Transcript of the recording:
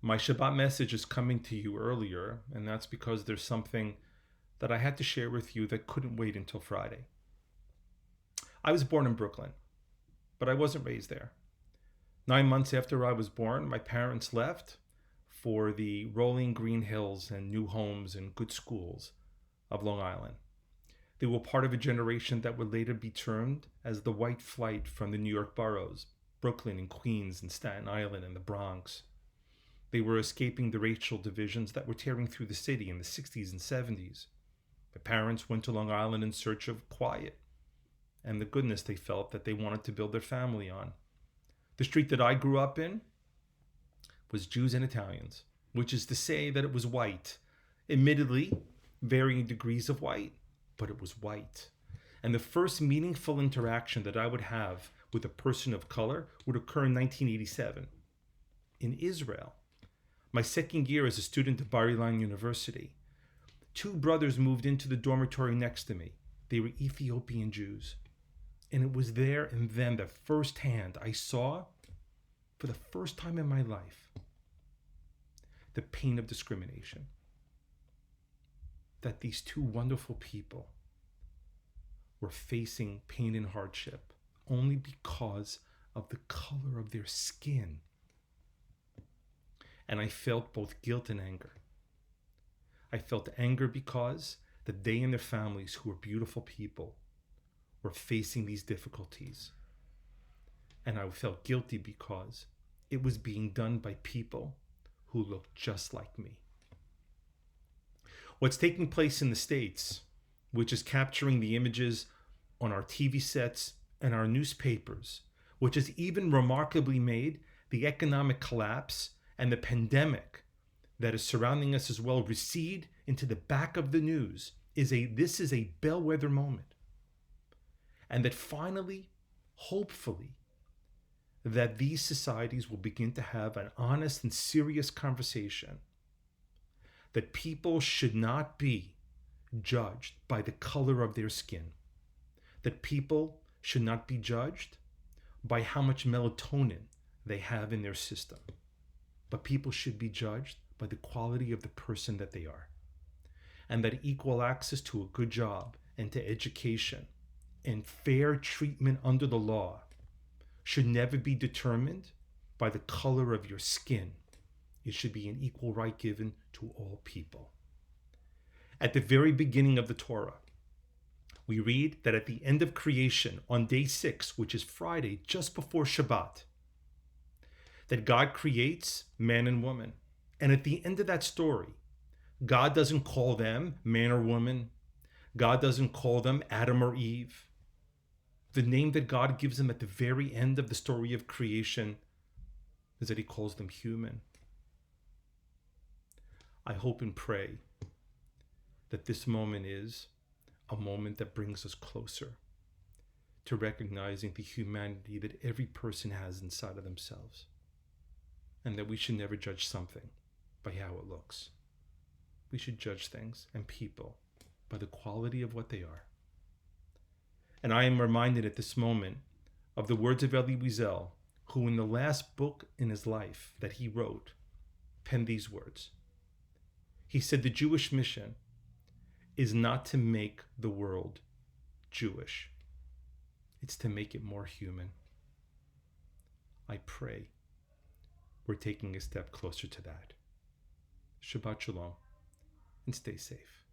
My Shabbat message is coming to you earlier, and that's because there's something that I had to share with you that couldn't wait until Friday. I was born in Brooklyn, but I wasn't raised there. 9 months after I was born, my parents left for the rolling green hills and new homes and good schools of Long Island. They were part of a generation that would later be termed as the white flight from the New York boroughs, Brooklyn and Queens and Staten Island and the Bronx. They were escaping the racial divisions that were tearing through the city in the 60s and 70s. My parents went to Long Island in search of quiet and the goodness they felt that they wanted to build their family on. The street that I grew up in was Jews and Italians, which is to say that it was white. Admittedly, varying degrees of white, but it was white. And the first meaningful interaction that I would have with a person of color would occur in 1987 in Israel. My second year as a student at Bar Ilan University, two brothers moved into the dormitory next to me. They were Ethiopian Jews. And it was there and then that firsthand I saw, for the first time in my life, the pain of discrimination. That these two wonderful people were facing pain and hardship only because of the color of their skin. And I felt both guilt and anger. I felt anger because that they and their families, who were beautiful people, were facing these difficulties. And I felt guilty because it was being done by people who looked just like me. What's taking place in the States, which is capturing the images on our TV sets and our newspapers, which has even remarkably made the economic collapse and the pandemic that is surrounding us as well recede into the back of the news, this is a bellwether moment. And that finally, hopefully, that these societies will begin to have an honest and serious conversation that people should not be judged by the color of their skin, that people should not be judged by how much melatonin they have in their system, but people should be judged by the quality of the person that they are, and that equal access to a good job and to education and fair treatment under the law should never be determined by the color of your skin. It should be an equal right given to all people. At the very beginning of the Torah, we read that at the end of creation, on day 6, which is Friday, just before Shabbat, that God creates man and woman. And at the end of that story, God doesn't call them man or woman. God doesn't call them Adam or Eve. The name that God gives them at the very end of the story of creation is that he calls them human. I hope and pray that this moment is a moment that brings us closer to recognizing the humanity that every person has inside of themselves, and that we should never judge something by how it looks. We should judge things and people by the quality of what they are. And I am reminded at this moment of the words of Elie Wiesel, who in the last book in his life that he wrote, penned these words. He said the Jewish mission is not to make the world Jewish. It's to make it more human. I pray we're taking a step closer to that. Shabbat Shalom, and stay safe.